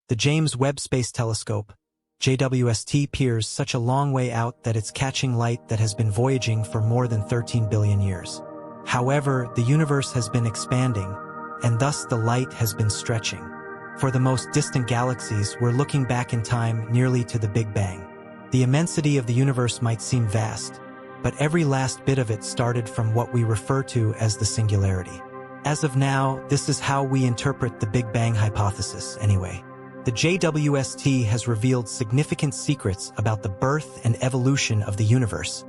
The James Webb Space Telescope, JWST, peers such a long way out that it's catching light that has been voyaging for more than 13 billion years. However, the universe has been expanding, and thus the light has been stretching. For the most distant galaxies, we're looking back in time nearly to the Big Bang. The immensity of the universe might seem vast, but every last bit of it started from what we refer to as the singularity. As of now, this is how we interpret the Big Bang hypothesis, anyway. The JWST has revealed significant secrets about the birth and evolution of the universe,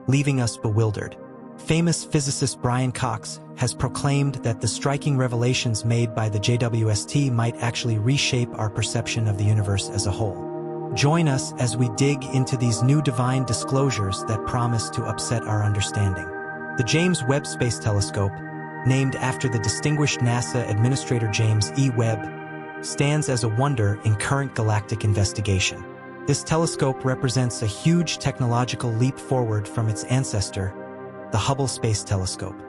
leaving us bewildered. Famous physicist Brian Cox has proclaimed that the striking revelations made by the JWST might actually reshape our perception of the universe as a whole. Join us as we dig into these new divine disclosures that promise to upset our understanding. The James Webb Space Telescope, named after the distinguished NASA Administrator James E. Webb, stands as a wonder in current galactic investigation. This telescope represents a huge technological leap forward from its ancestor, the Hubble Space Telescope.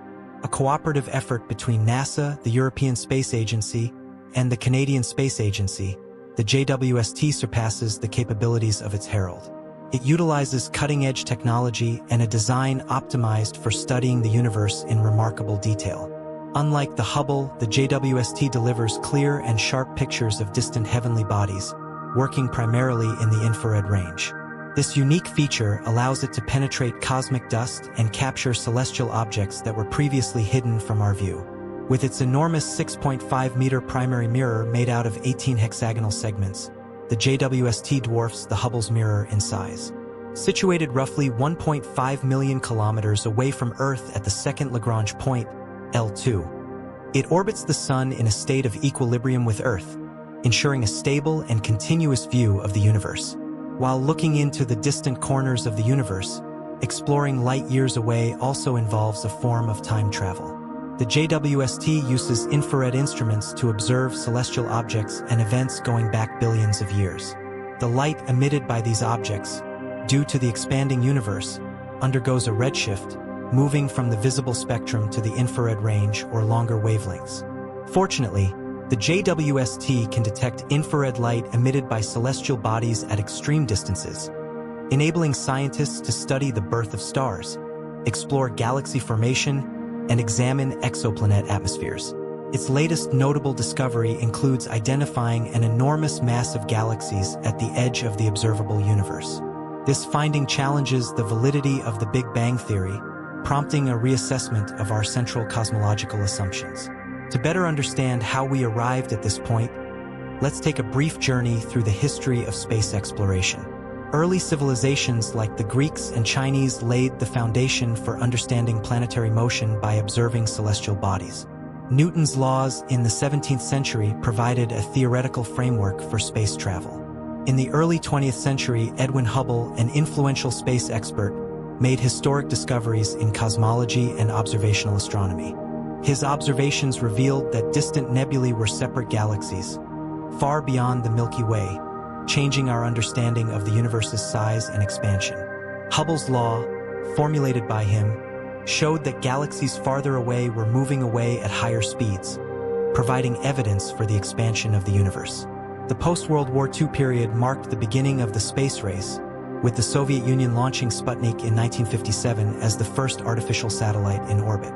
A cooperative effort between NASA, the European Space Agency, and the Canadian Space Agency, the JWST surpasses the capabilities of its herald. It utilizes cutting-edge technology and a design optimized for studying the universe in remarkable detail. Unlike the Hubble, the JWST delivers clear and sharp pictures of distant heavenly bodies, working primarily in the infrared range. This unique feature allows it to penetrate cosmic dust and capture celestial objects that were previously hidden from our view. With its enormous 6.5-meter primary mirror made out of 18 hexagonal segments, the JWST dwarfs the Hubble's mirror in size. Situated roughly 1.5 million kilometers away from Earth at the second Lagrange point, L2, it orbits the Sun in a state of equilibrium with Earth, ensuring a stable and continuous view of the universe. While looking into the distant corners of the universe, exploring light years away also involves a form of time travel. The JWST uses infrared instruments to observe celestial objects and events going back billions of years. The light emitted by these objects, due to the expanding universe, undergoes a redshift, moving from the visible spectrum to the infrared range or longer wavelengths. Fortunately, the JWST can detect infrared light emitted by celestial bodies at extreme distances, enabling scientists to study the birth of stars, explore galaxy formation, and examine exoplanet atmospheres. Its latest notable discovery includes identifying an enormous mass of galaxies at the edge of the observable universe. This finding challenges the validity of the Big Bang theory, prompting a reassessment of our central cosmological assumptions. To better understand how we arrived at this point, let's take a brief journey through the history of space exploration. Early civilizations like the Greeks and Chinese laid the foundation for understanding planetary motion by observing celestial bodies. Newton's laws in the 17th century provided a theoretical framework for space travel. In the early 20th century, Edwin Hubble, an influential space expert, made historic discoveries in cosmology and observational astronomy. His observations revealed that distant nebulae were separate galaxies, far beyond the Milky Way, changing our understanding of the universe's size and expansion. Hubble's law, formulated by him, showed that galaxies farther away were moving away at higher speeds, providing evidence for the expansion of the universe. The post-World War II period marked the beginning of the space race, with the Soviet Union launching Sputnik in 1957 as the first artificial satellite in orbit.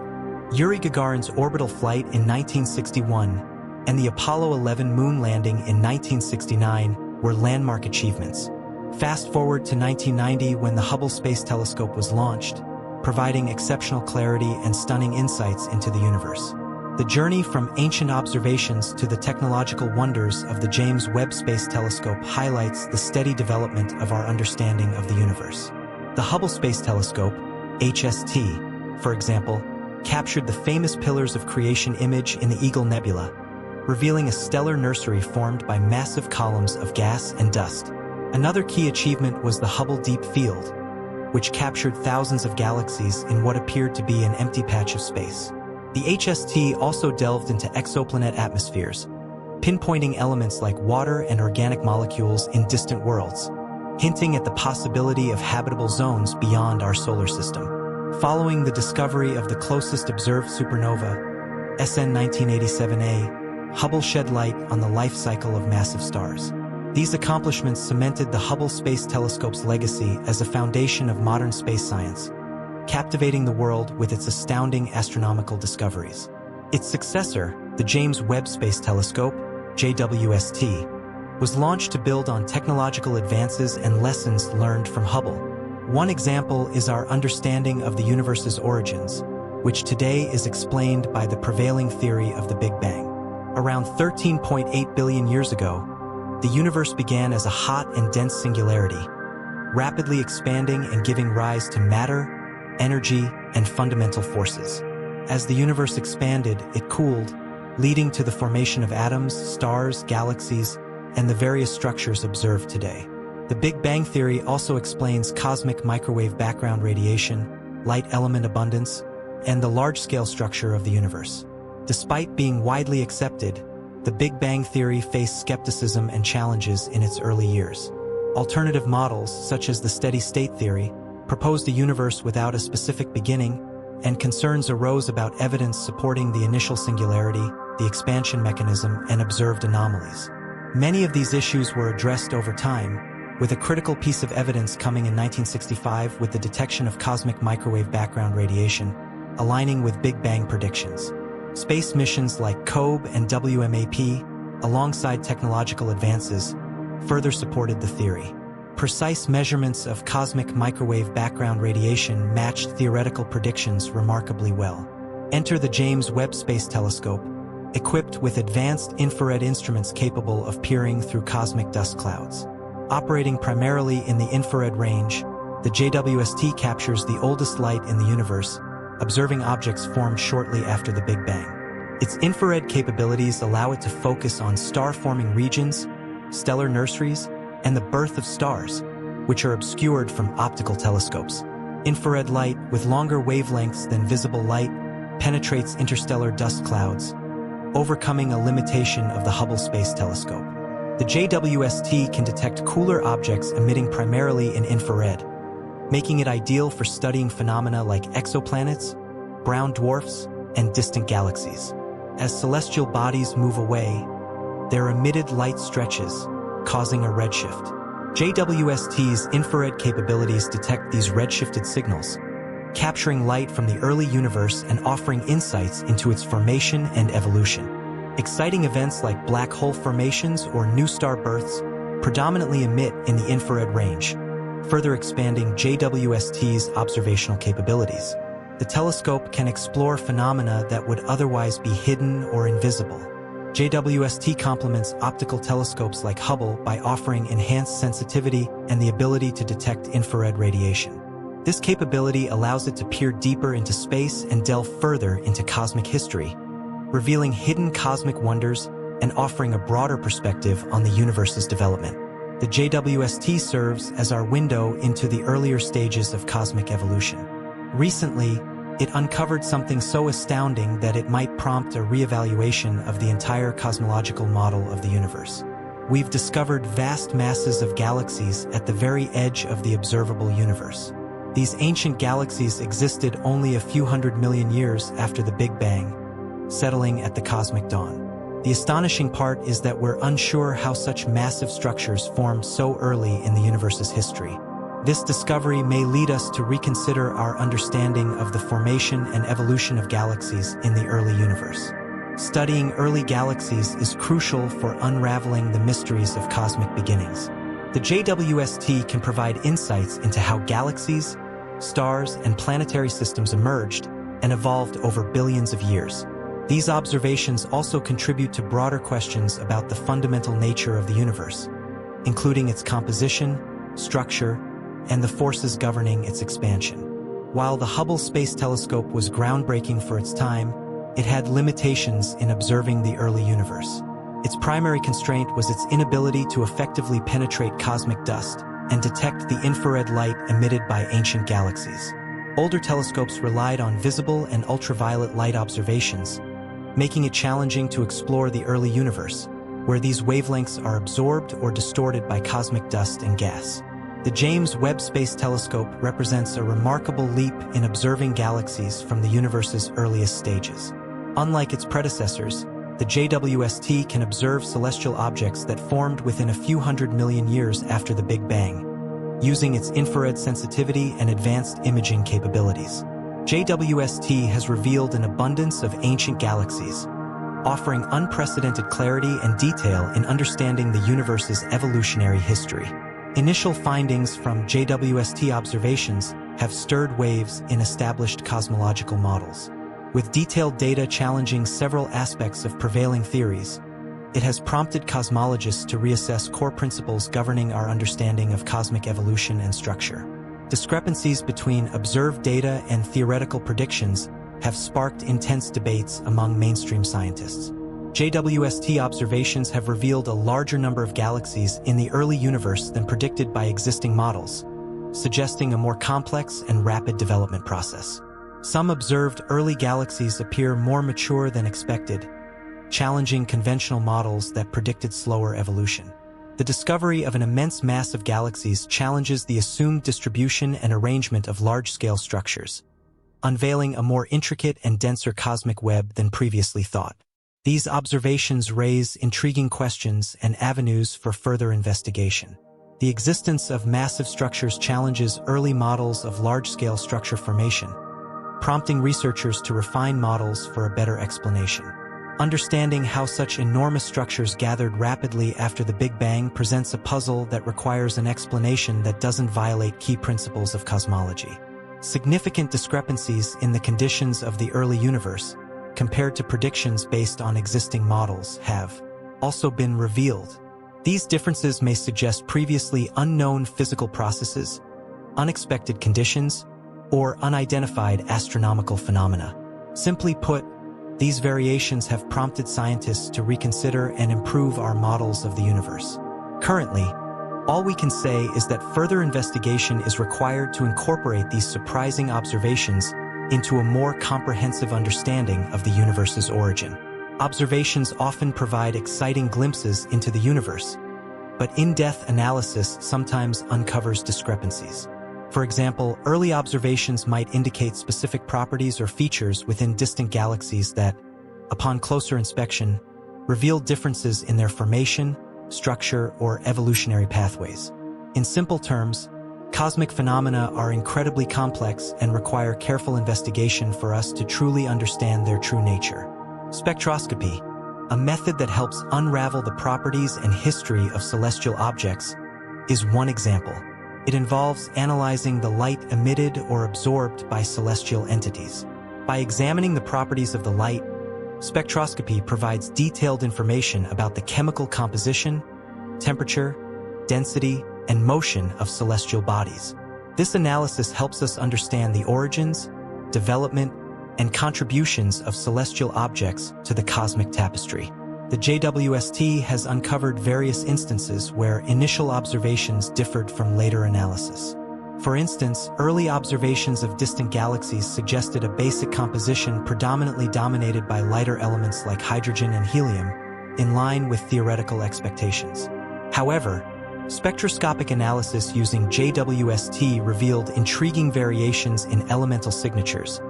Yuri Gagarin's orbital flight in 1961 and the Apollo 11 moon landing in 1969 were landmark achievements. Fast forward to 1990 when the Hubble Space Telescope was launched, providing exceptional clarity and stunning insights into the universe. The journey from ancient observations to the technological wonders of the James Webb Space Telescope highlights the steady development of our understanding of the universe. The Hubble Space Telescope, HST, for example, captured the famous Pillars of Creation image in the Eagle Nebula, revealing a stellar nursery formed by massive columns of gas and dust. Another key achievement was the Hubble Deep Field, which captured thousands of galaxies in what appeared to be an empty patch of space. The HST also delved into exoplanet atmospheres, pinpointing elements like water and organic molecules in distant worlds, hinting at the possibility of habitable zones beyond our solar system. Following the discovery of the closest observed supernova, SN 1987A, Hubble shed light on the life cycle of massive stars. These accomplishments cemented the Hubble Space Telescope's legacy as a foundation of modern space science, captivating the world with its astounding astronomical discoveries. Its successor, the James Webb Space Telescope, JWST, was launched to build on technological advances and lessons learned from Hubble. One example is our understanding of the universe's origins, which today is explained by the prevailing theory of the Big Bang. Around 13.8 billion years ago, the universe began as a hot and dense singularity, rapidly expanding and giving rise to matter, energy, and fundamental forces. As the universe expanded, it cooled, leading to the formation of atoms, stars, galaxies, and the various structures observed today. The Big Bang theory also explains cosmic microwave background radiation, light element abundance, and the large-scale structure of the universe. Despite being widely accepted, the Big Bang theory faced skepticism and challenges in its early years. Alternative models, such as the steady-state theory, proposed a universe without a specific beginning, and concerns arose about evidence supporting the initial singularity, the expansion mechanism, and observed anomalies. Many of these issues were addressed over time, with a critical piece of evidence coming in 1965 with the detection of cosmic microwave background radiation, aligning with Big Bang predictions. Space missions like COBE and WMAP, alongside technological advances, further supported the theory. Precise measurements of cosmic microwave background radiation matched theoretical predictions remarkably well. Enter the James Webb Space Telescope, equipped with advanced infrared instruments capable of peering through cosmic dust clouds. Operating primarily in the infrared range, the JWST captures the oldest light in the universe, observing objects formed shortly after the Big Bang. Its infrared capabilities allow it to focus on star-forming regions, stellar nurseries, and the birth of stars, which are obscured from optical telescopes. Infrared light, with longer wavelengths than visible light, penetrates interstellar dust clouds, overcoming a limitation of the Hubble Space Telescope. The JWST can detect cooler objects emitting primarily in infrared, making it ideal for studying phenomena like exoplanets, brown dwarfs, and distant galaxies. As celestial bodies move away, their emitted light stretches, causing a redshift. JWST's infrared capabilities detect these redshifted signals, capturing light from the early universe and offering insights into its formation and evolution. Exciting events like black hole formations or new star births predominantly emit in the infrared range, further expanding JWST's observational capabilities. The telescope can explore phenomena that would otherwise be hidden or invisible. JWST complements optical telescopes like Hubble by offering enhanced sensitivity and the ability to detect infrared radiation. This capability allows it to peer deeper into space and delve further into cosmic history, revealing hidden cosmic wonders and offering a broader perspective on the universe's development. The JWST serves as our window into the earlier stages of cosmic evolution. Recently, it uncovered something so astounding that it might prompt a reevaluation of the entire cosmological model of the universe. We've discovered vast masses of galaxies at the very edge of the observable universe. These ancient galaxies existed only a few 100 million years after the Big Bang, settling at the cosmic dawn. The astonishing part is that we're unsure how such massive structures formed so early in the universe's history. This discovery may lead us to reconsider our understanding of the formation and evolution of galaxies in the early universe. Studying early galaxies is crucial for unraveling the mysteries of cosmic beginnings. The JWST can provide insights into how galaxies, stars, and planetary systems emerged and evolved over billions of years. These observations also contribute to broader questions about the fundamental nature of the universe, including its composition, structure, and the forces governing its expansion. While the Hubble Space Telescope was groundbreaking for its time, it had limitations in observing the early universe. Its primary constraint was its inability to effectively penetrate cosmic dust and detect the infrared light emitted by ancient galaxies. Older telescopes relied on visible and ultraviolet light observations, making it challenging to explore the early universe, where these wavelengths are absorbed or distorted by cosmic dust and gas. The James Webb Space Telescope represents a remarkable leap in observing galaxies from the universe's earliest stages. Unlike its predecessors, the JWST can observe celestial objects that formed within a few 100 million years after the Big Bang, using its infrared sensitivity and advanced imaging capabilities. JWST has revealed an abundance of ancient galaxies, offering unprecedented clarity and detail in understanding the universe's evolutionary history. Initial findings from JWST observations have stirred waves in established cosmological models. With detailed data challenging several aspects of prevailing theories, it has prompted cosmologists to reassess core principles governing our understanding of cosmic evolution and structure. Discrepancies between observed data and theoretical predictions have sparked intense debates among mainstream scientists. JWST observations have revealed a larger number of galaxies in the early universe than predicted by existing models, suggesting a more complex and rapid development process. Some observed early galaxies appear more mature than expected, challenging conventional models that predicted slower evolution. The discovery of an immense mass of galaxies challenges the assumed distribution and arrangement of large-scale structures, unveiling a more intricate and denser cosmic web than previously thought. These observations raise intriguing questions and avenues for further investigation. The existence of massive structures challenges early models of large-scale structure formation, prompting researchers to refine models for a better explanation. Understanding how such enormous structures gathered rapidly after the Big Bang presents a puzzle that requires an explanation that doesn't violate key principles of cosmology. Significant discrepancies in the conditions of the early universe, compared to predictions based on existing models, have also been revealed. These differences may suggest previously unknown physical processes, unexpected conditions, or unidentified astronomical phenomena. Simply put, these variations have prompted scientists to reconsider and improve our models of the universe. Currently, all we can say is that further investigation is required to incorporate these surprising observations into a more comprehensive understanding of the universe's origin. Observations often provide exciting glimpses into the universe, but in-depth analysis sometimes uncovers discrepancies. For example, early observations might indicate specific properties or features within distant galaxies that, upon closer inspection, reveal differences in their formation, structure, or evolutionary pathways. In simple terms, cosmic phenomena are incredibly complex and require careful investigation for us to truly understand their true nature. Spectroscopy, a method that helps unravel the properties and history of celestial objects, is one example. It involves analyzing the light emitted or absorbed by celestial entities. By examining the properties of the light, spectroscopy provides detailed information about the chemical composition, temperature, density, and motion of celestial bodies. This analysis helps us understand the origins, development, and contributions of celestial objects to the cosmic tapestry. The JWST has uncovered various instances where initial observations differed from later analysis. For instance, early observations of distant galaxies suggested a basic composition predominantly dominated by lighter elements like hydrogen and helium, in line with theoretical expectations. However, spectroscopic analysis using JWST revealed intriguing variations in elemental signatures,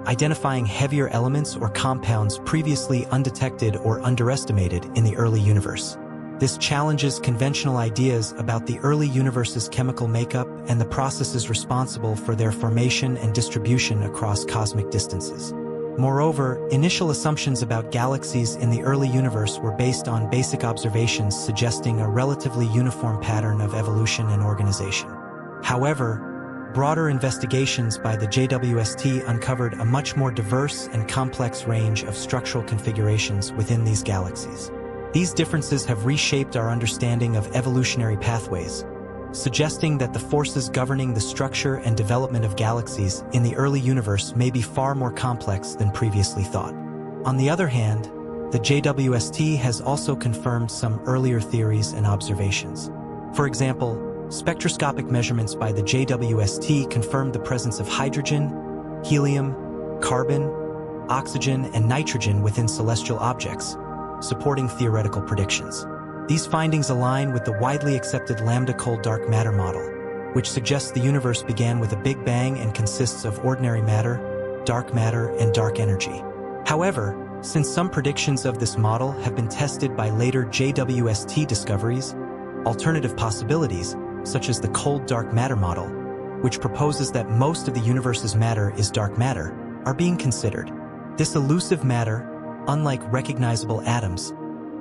identifying heavier elements or compounds previously undetected or underestimated in the early universe. This challenges conventional ideas about the early universe's chemical makeup and the processes responsible for their formation and distribution across cosmic distances. Moreover, initial assumptions about galaxies in the early universe were based on basic observations suggesting a relatively uniform pattern of evolution and organization. However, broader investigations by the JWST uncovered a much more diverse and complex range of structural configurations within these galaxies. These differences have reshaped our understanding of evolutionary pathways, suggesting that the forces governing the structure and development of galaxies in the early universe may be far more complex than previously thought. On the other hand, the JWST has also confirmed some earlier theories and observations. For example, spectroscopic measurements by the JWST confirmed the presence of hydrogen, helium, carbon, oxygen, and nitrogen within celestial objects, supporting theoretical predictions. These findings align with the widely accepted lambda-cold dark matter model, which suggests the universe began with a Big Bang and consists of ordinary matter, dark matter, and dark energy. However, Since some predictions of this model have been tested by later JWST discoveries, alternative possibilities, such as the cold dark matter model, which proposes that most of the universe's matter is dark matter, are being considered. This elusive matter, unlike recognizable atoms,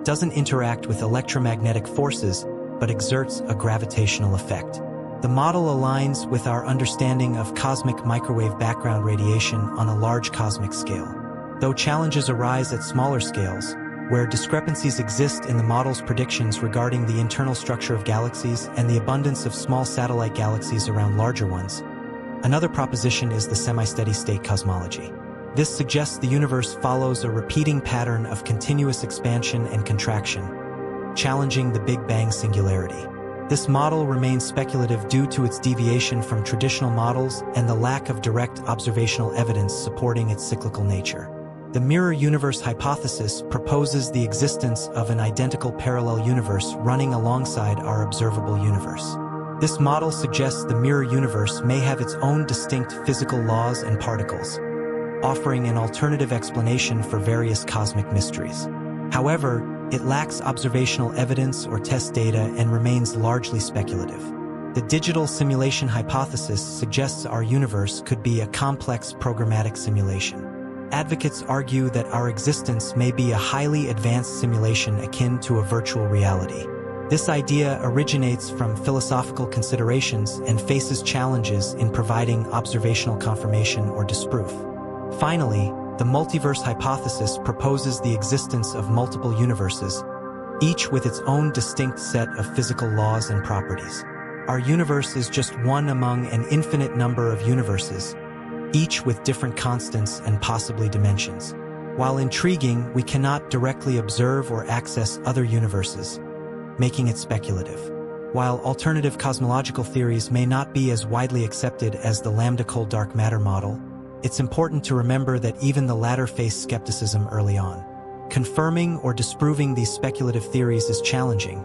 doesn't interact with electromagnetic forces but exerts a gravitational effect. The model aligns with our understanding of cosmic microwave background radiation on a large cosmic scale. Though challenges arise at smaller scales, where discrepancies exist in the model's predictions regarding the internal structure of galaxies and the abundance of small satellite galaxies around larger ones. Another proposition is the semi-steady state cosmology. This suggests the universe follows a repeating pattern of continuous expansion and contraction, challenging the Big Bang singularity. This model remains speculative due to its deviation from traditional models and the lack of direct observational evidence supporting its cyclical nature. The mirror universe hypothesis proposes the existence of an identical parallel universe running alongside our observable universe. This model suggests the mirror universe may have its own distinct physical laws and particles, offering an alternative explanation for various cosmic mysteries. However, it lacks observational evidence or test data and remains largely speculative. The digital simulation hypothesis suggests our universe could be a complex programmatic simulation. Advocates argue that our existence may be a highly advanced simulation akin to a virtual reality. This idea originates from philosophical considerations and faces challenges in providing observational confirmation or disproof. Finally, the multiverse hypothesis proposes the existence of multiple universes, each with its own distinct set of physical laws and properties. Our universe is just one among an infinite number of universes, each with different constants and possibly dimensions. While intriguing, we cannot directly observe or access other universes, making it speculative. While alternative cosmological theories may not be as widely accepted as the lambda cold dark matter model, it's important to remember that even the latter faced skepticism early on. Confirming or disproving these speculative theories is challenging,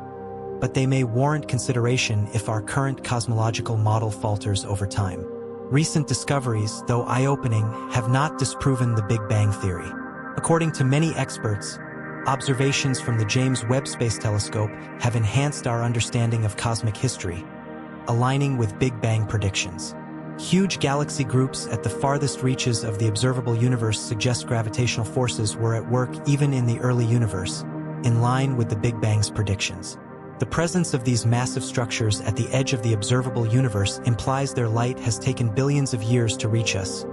but they may warrant consideration if our current cosmological model falters over time. Recent discoveries, though eye-opening, have not disproven the Big Bang theory. According to many experts, observations from the James Webb Space Telescope have enhanced our understanding of cosmic history, aligning with Big Bang predictions. Huge galaxy groups at the farthest reaches of the observable universe suggest gravitational forces were at work even in the early universe, in line with the Big Bang's predictions. The presence of these massive structures at the edge of the observable universe implies their light has taken billions of years to reach us,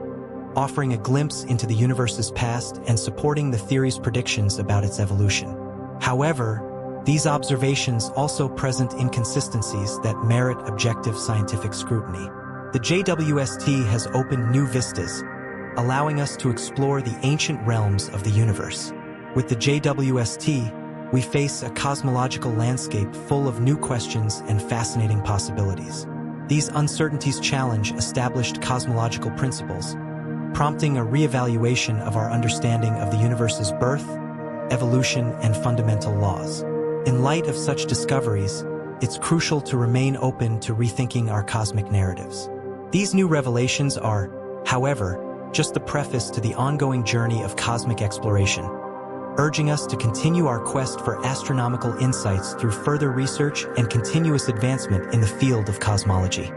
offering a glimpse into the universe's past and supporting the theory's predictions about its evolution. However, these observations also present inconsistencies that merit objective scientific scrutiny. The JWST has opened new vistas, allowing us to explore the ancient realms of the universe. With the JWST, we face a cosmological landscape full of new questions and fascinating possibilities. These uncertainties challenge established cosmological principles, prompting a reevaluation of our understanding of the universe's birth, evolution, and fundamental laws. In light of such discoveries, it's crucial to remain open to rethinking our cosmic narratives. These new revelations are, however, just the preface to the ongoing journey of cosmic exploration, urging us to continue our quest for astronomical insights through further research and continuous advancement in the field of cosmology.